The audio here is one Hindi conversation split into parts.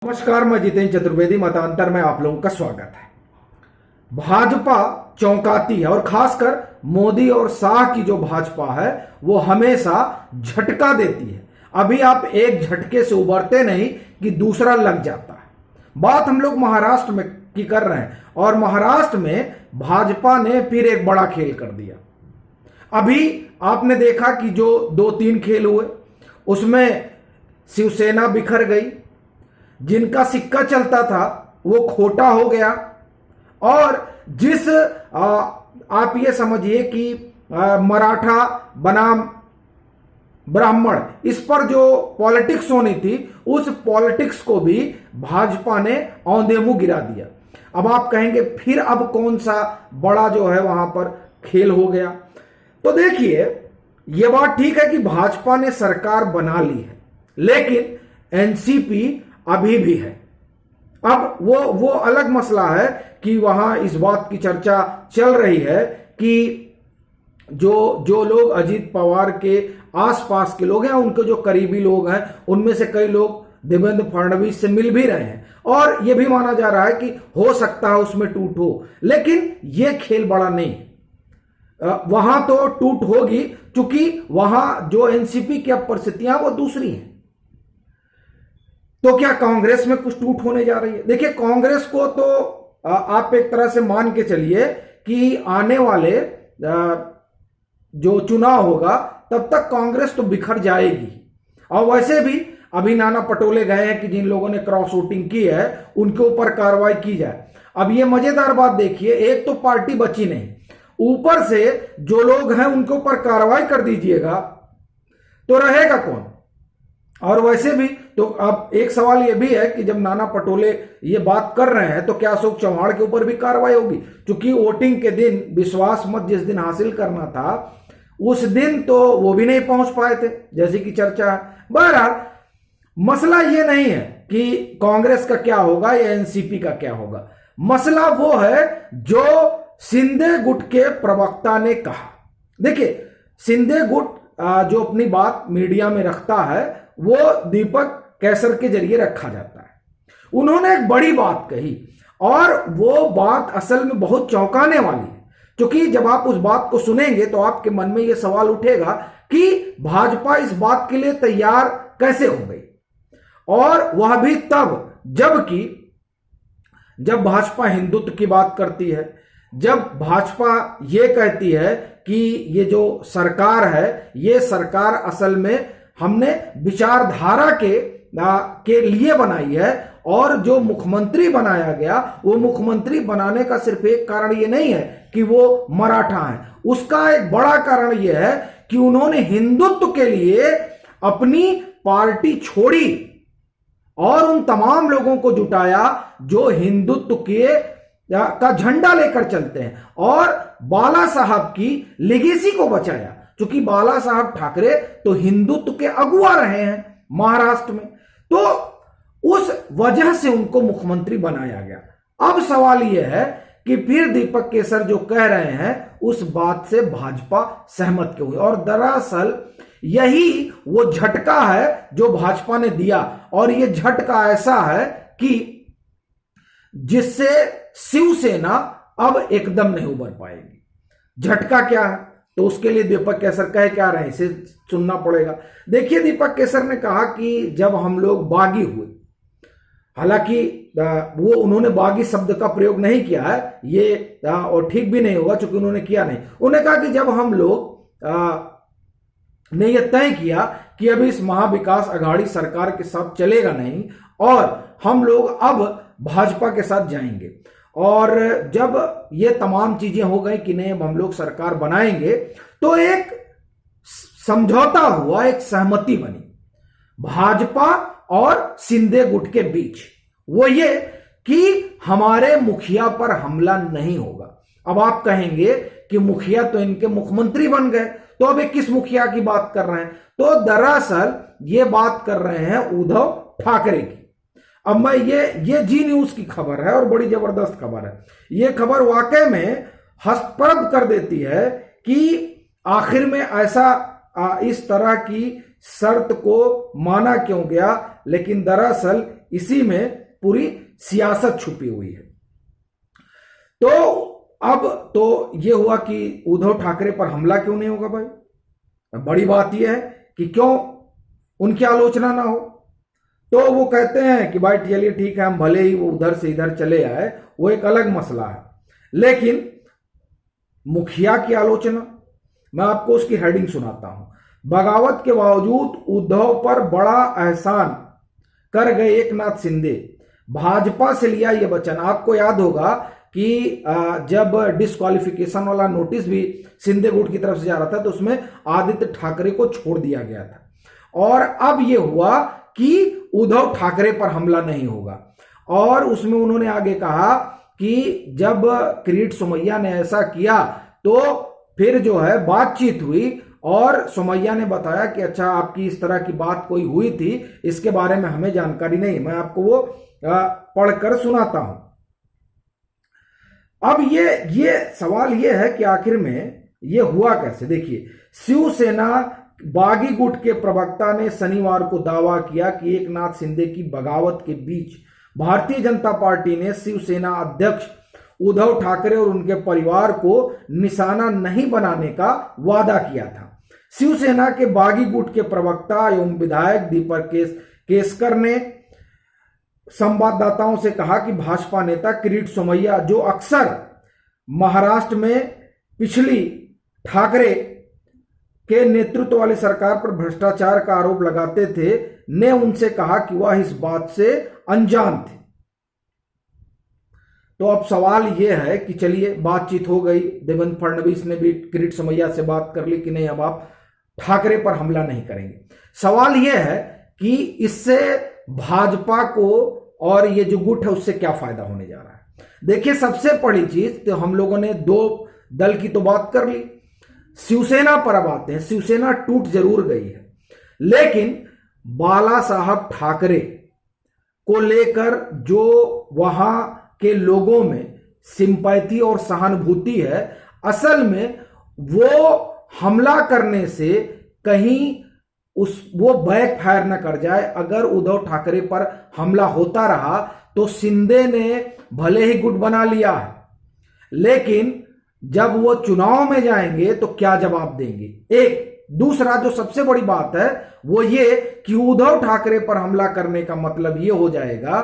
नमस्कार, मैं जितेंद्र चतुर्वेदी। मतांतर में आप लोगों का स्वागत है। भाजपा चौंकाती है और खासकर मोदी और शाह की जो भाजपा है वो हमेशा झटका देती है। अभी आप एक झटके से उबरते नहीं कि दूसरा लग जाता है। बात हम लोग महाराष्ट्र में की कर रहे हैं और महाराष्ट्र में भाजपा ने फिर एक बड़ा खेल कर दिया। अभी आपने देखा कि जो 2-3 खेल हुए उसमें शिवसेना बिखर गई, जिनका सिक्का चलता था वो खोटा हो गया और जिस आप ये समझिए कि मराठा बनाम ब्राह्मण इस पर जो पॉलिटिक्स होनी थी उस पॉलिटिक्स को भी भाजपा ने औंधे मुंह गिरा दिया। अब आप कहेंगे फिर अब कौन सा बड़ा जो है वहां पर खेल हो गया। तो देखिए, ये बात ठीक है कि भाजपा ने सरकार बना ली है, लेकिन एनसीपी अभी भी है। अब वो अलग मसला है कि वहां इस बात की चर्चा चल रही है कि जो लोग अजीत पवार के आसपास के लोग हैं, उनके जो करीबी लोग हैं, उनमें से कई लोग देवेंद्र फडणवीस से मिल भी रहे हैं और यह भी माना जा रहा है कि हो सकता है उसमें टूट हो, लेकिन यह खेल बड़ा नहीं। वहां तो टूट होगी क्योंकि वहां जो एनसीपी की अब परिस्थितियां वो दूसरी हैं। तो क्या कांग्रेस में कुछ टूट होने जा रही है? देखिए, कांग्रेस को तो आप एक तरह से मान के चलिए कि आने वाले जो चुनाव होगा तब तक कांग्रेस तो बिखर जाएगी। और वैसे भी अभी नाना पटोले गए हैं कि जिन लोगों ने क्रॉस वोटिंग की है उनके ऊपर कार्रवाई की जाए। अब ये मजेदार बात देखिए, एक तो पार्टी बची नहीं, ऊपर से जो लोग हैं उनके ऊपर कार्रवाई कर दीजिएगा तो रहेगा कौन? और वैसे भी तो अब एक सवाल यह भी है कि जब नाना पटोले ये बात कर रहे हैं तो क्या अशोक चव्हाण के ऊपर भी कार्रवाई होगी? क्योंकि वोटिंग के दिन विश्वास मत जिस दिन हासिल करना था उस दिन तो वो भी नहीं पहुंच पाए थे, जैसे कि चर्चा है। बहरहाल मसला ये नहीं है कि कांग्रेस का क्या होगा या एनसीपी का क्या होगा। मसला वो है जो शिंदे गुट के प्रवक्ता ने कहा। देखिए, शिंदे गुट जो अपनी बात मीडिया में रखता है वो दीपक केसर के जरिए रखा जाता है। उन्होंने एक बड़ी बात कही और वो बात असल में बहुत चौंकाने वाली है, क्योंकि जब आप उस बात को सुनेंगे तो आपके मन में यह सवाल उठेगा कि भाजपा इस बात के लिए तैयार कैसे हो गई, और वह भी तब जबकि जब भाजपा हिंदुत्व की बात करती है, जब भाजपा ये कहती है कि ये जो सरकार है ये सरकार असल में हमने विचारधारा के लिए बनाई है, और जो मुख्यमंत्री बनाया गया वो मुख्यमंत्री बनाने का सिर्फ एक कारण ये नहीं है कि वो मराठा है, उसका एक बड़ा कारण ये है कि उन्होंने हिंदुत्व के लिए अपनी पार्टी छोड़ी और उन तमाम लोगों को जुटाया जो हिंदुत्व का झंडा लेकर चलते हैं, और बाला साहब की लेगेसी को बचाया। क्योंकि बाला साहब ठाकरे तो हिंदुत्व के अगुआ रहे हैं महाराष्ट्र में, तो उस वजह से उनको मुख्यमंत्री बनाया गया। अब सवाल यह है कि फिर दीपक केसर जो कह रहे हैं उस बात से भाजपा सहमत क्यों हुई, और दरअसल यही वो झटका है जो भाजपा ने दिया, और ये झटका ऐसा है कि जिससे शिवसेना अब एकदम नहीं उबर पाएगी। झटका क्या है तो उसके लिए दीपक केसर कह क्या रहे हैं इसे सुनना पड़ेगा। देखिए, दीपक केसर ने कहा कि जब हम लोग बागी हुए, हालांकि वो उन्होंने बागी शब्द का प्रयोग नहीं किया है, ये और ठीक भी नहीं होगा क्योंकि उन्होंने किया नहीं। उन्होंने कहा कि जब हम लोग ने यह तय किया कि अभी इस महाविकास अघाड़ी सरकार के साथ चलेगा नहीं और हम लोग अब भाजपा के साथ जाएंगे, और जब ये तमाम चीजें हो गई कि नहीं अब हम लोग सरकार बनाएंगे, तो एक समझौता हुआ, एक सहमति बनी भाजपा और शिंदे गुट के बीच। वो ये कि हमारे मुखिया पर हमला नहीं होगा। अब आप कहेंगे कि मुखिया तो इनके मुख्यमंत्री बन गए, तो अब किस मुखिया की बात कर रहे हैं? तो दरअसल ये बात कर रहे हैं उद्धव ठाकरे की। अब मैं ये जी न्यूज की खबर है और बड़ी जबरदस्त खबर है। ये खबर वाकई में हस्तप्रद कर देती है कि आखिर में ऐसा इस तरह की शर्त को माना क्यों गया, लेकिन दरअसल इसी में पूरी सियासत छुपी हुई है। तो अब तो यह हुआ कि उद्धव ठाकरे पर हमला क्यों नहीं होगा भाई। बड़ी बात यह है कि क्यों उनकी आलोचना ना हो। तो वो कहते हैं कि भाई चलिए ठीक है, हम भले ही वो उधर से इधर चले आए, वो एक अलग मसला है, लेकिन मुखिया की आलोचना, मैं आपको उसकी हेडिंग सुनाता हूं। बगावत के बावजूद उद्धव पर बड़ा एहसान कर गए एकनाथ शिंदे, भाजपा से लिया यह वचन। आपको याद होगा कि जब डिस्क्वालिफिकेशन वाला नोटिस भी शिंदे गुट की तरफ से जा रहा था तो उसमें आदित्य ठाकरे को छोड़ दिया गया था, और अब यह हुआ कि उद्धव ठाकरे पर हमला नहीं होगा। और उसमें उन्होंने आगे कहा कि जब किरीट सोमैया ने ऐसा किया तो फिर जो है बातचीत हुई और सोमैया ने बताया कि अच्छा आपकी इस तरह की बात कोई हुई थी, इसके बारे में हमें जानकारी नहीं। मैं आपको वो पढ़कर सुनाता हूं। अब ये सवाल ये है कि आखिर में ये हुआ कैसे। देखिए, शिवसेना बागी गुट के प्रवक्ता ने शनिवार को दावा किया कि एकनाथ शिंदे की बगावत के बीच भारतीय जनता पार्टी ने शिवसेना अध्यक्ष उद्धव ठाकरे और उनके परिवार को निशाना नहीं बनाने का वादा किया था। शिवसेना के बागी गुट के प्रवक्ता एवं विधायक दीपक केसकर ने संवाददाताओं से कहा कि भाजपा नेता किरीट सोमैया, जो अक्सर महाराष्ट्र में पिछली ठाकरे के नेतृत्व वाली सरकार पर भ्रष्टाचार का आरोप लगाते थे, ने उनसे कहा कि वह इस बात से अनजान थे। तो अब सवाल यह है कि चलिए बातचीत हो गई, देवेंद्र फडणवीस ने भी किरीट सोमैया से बात कर ली कि नहीं अब आप ठाकरे पर हमला नहीं करेंगे। सवाल यह है कि इससे भाजपा को और ये जो गुट है उससे क्या फायदा होने जा रहा है। देखिए, सबसे बड़ी चीज तो हम लोगों ने दो दल की तो बात कर ली, शिवसेना पर अब आते हैं। शिवसेना टूट जरूर गई है, लेकिन बाला साहब ठाकरे को लेकर जो वहां के लोगों में सिंपैथी और सहानुभूति है, असल में वो हमला करने से कहीं वो बैक फायर न कर जाए। अगर उद्धव ठाकरे पर हमला होता रहा तो शिंदे ने भले ही गुट बना लिया है, लेकिन जब वो चुनाव में जाएंगे तो क्या जवाब देंगे। एक दूसरा जो सबसे बड़ी बात है वो ये कि उद्धव ठाकरे पर हमला करने का मतलब ये हो जाएगा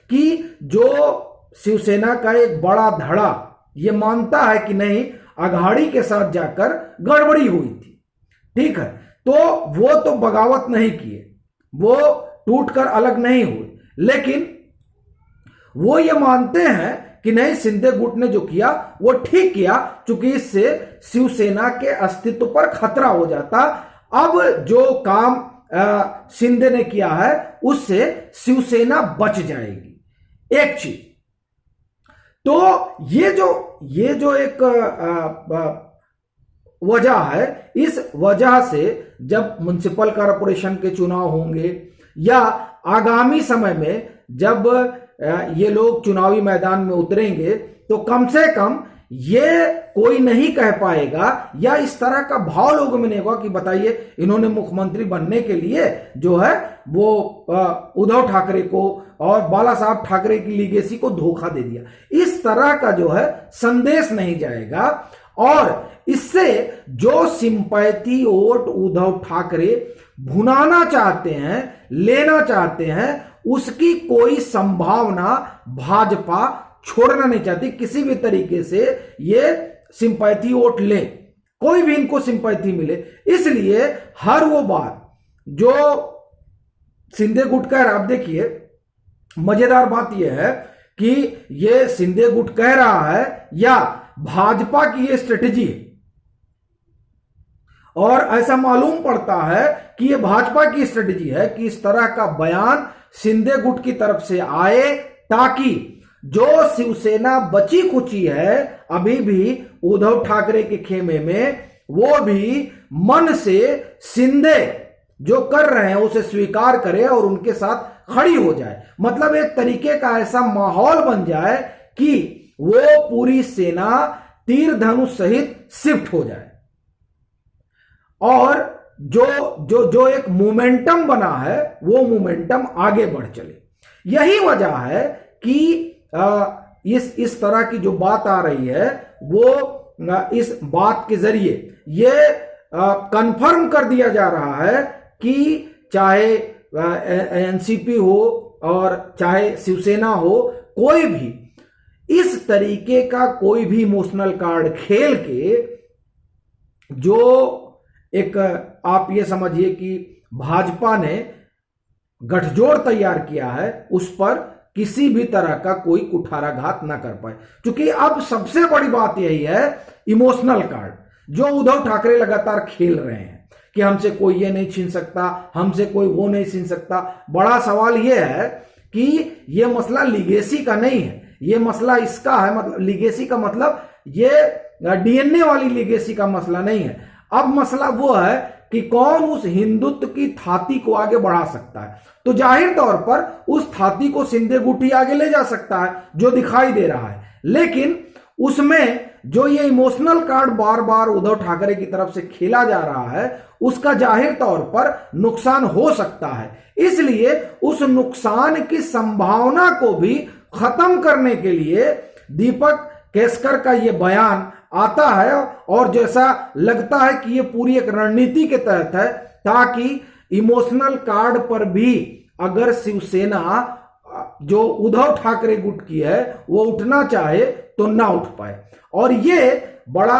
कि जो शिवसेना का एक बड़ा धड़ा ये मानता है कि नहीं, अघाड़ी के साथ जाकर गड़बड़ी हुई थी, ठीक है, तो वो तो बगावत नहीं किए, वो टूटकर अलग नहीं हुए, लेकिन वो ये मानते हैं कि नहीं, शिंदे गुट ने जो किया वो ठीक किया, चूंकि इससे शिवसेना के अस्तित्व पर खतरा हो जाता। अब जो काम शिंदे ने किया है उससे शिवसेना बच जाएगी। एक चीज तो ये जो एक वजह है, इस वजह से जब म्युनिसिपल कॉरपोरेशन के चुनाव होंगे या आगामी समय में जब ये लोग चुनावी मैदान में उतरेंगे तो कम से कम ये कोई नहीं कह पाएगा या इस तरह का भाव लोगों में नहीं होगा कि बताइए इन्होंने मुख्यमंत्री बनने के लिए जो है वो उद्धव ठाकरे को और बाला साहब ठाकरे की लीगेसी को धोखा दे दिया। इस तरह का जो है संदेश नहीं जाएगा, और इससे जो सिंपैथी वोट उद्धव ठाकरे भुनाना चाहते हैं, लेना चाहते हैं, उसकी कोई संभावना भाजपा छोड़ना नहीं चाहती। किसी भी तरीके से ये सिंपैथी वोट ले, कोई भी इनको सिंपैथी मिले, इसलिए हर वो बात जो शिंदे गुट कह रहा, आप देखिए मजेदार बात यह है कि ये शिंदे गुट कह रहा है या भाजपा की ये स्ट्रेटेजी है, और ऐसा मालूम पड़ता है कि ये भाजपा की स्ट्रेटेजी है कि इस तरह का बयान शिंदे गुट की तरफ से आए ताकि जो शिवसेना बची कुची है अभी भी उद्धव ठाकरे के खेमे में, वो भी मन से शिंदे जो कर रहे हैं उसे स्वीकार करे और उनके साथ खड़ी हो जाए। मतलब एक तरीके का ऐसा माहौल बन जाए कि वो पूरी सेना तीर धनुष सहित शिफ्ट हो जाए, और जो जो जो एक मोमेंटम बना है वो मोमेंटम आगे बढ़ चले। यही वजह है कि इस तरह की जो बात आ रही है वो इस बात के जरिए ये कंफर्म कर दिया जा रहा है कि चाहे एनसीपी हो और चाहे शिवसेना हो, कोई भी इस तरीके का कोई भी इमोशनल कार्ड खेल के जो एक आप ये समझिए कि भाजपा ने गठजोड़ तैयार किया है उस पर किसी भी तरह का कोई कुठाराघात ना कर पाए। क्योंकि अब सबसे बड़ी बात यही है, इमोशनल कार्ड जो उद्धव ठाकरे लगातार खेल रहे हैं कि हमसे कोई ये नहीं छीन सकता, हमसे कोई वो नहीं छीन सकता। बड़ा सवाल ये है कि ये मसला लीगेसी का नहीं है, ये मसला इसका है, मतलब लीगेसी का मतलब ये डीएनए वाली लीगेसी का मसला नहीं है। अब मसला वो है कि कौन उस हिंदुत्व की थाती को आगे बढ़ा सकता है। तो जाहिर तौर पर उस थाती को सिंधे गुटी आगे ले जा सकता है जो दिखाई दे रहा है, लेकिन उसमें जो ये इमोशनल कार्ड बार बार उद्धव ठाकरे की तरफ से खेला जा रहा है उसका जाहिर तौर पर नुकसान हो सकता है। इसलिए उस नुकसान की संभावना को भी खत्म करने के लिए दीपक केसकर का ये बयान आता है और जैसा लगता है कि ये पूरी एक रणनीति के तहत है ताकि इमोशनल कार्ड पर भी अगर शिवसेना जो उद्धव ठाकरे गुट की है वो उठना चाहे तो ना उठ पाए। और ये बड़ा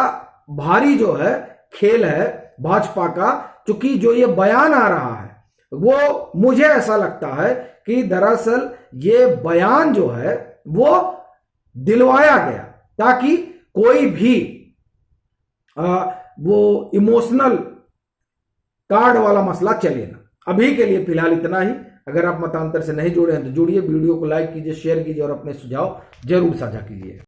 भारी जो है खेल है भाजपा का, क्योंकि जो ये बयान आ रहा है वो मुझे ऐसा लगता है कि दरअसल ये बयान जो है वो दिलवाया गया ताकि कोई भी वो इमोशनल कार्ड वाला मसला चले ना। अभी के लिए फिलहाल इतना ही। अगर आप मतांतर से नहीं जुड़े हैं तो जुड़िए, वीडियो को लाइक कीजिए, शेयर कीजिए और अपने सुझाव जरूर साझा कीजिए।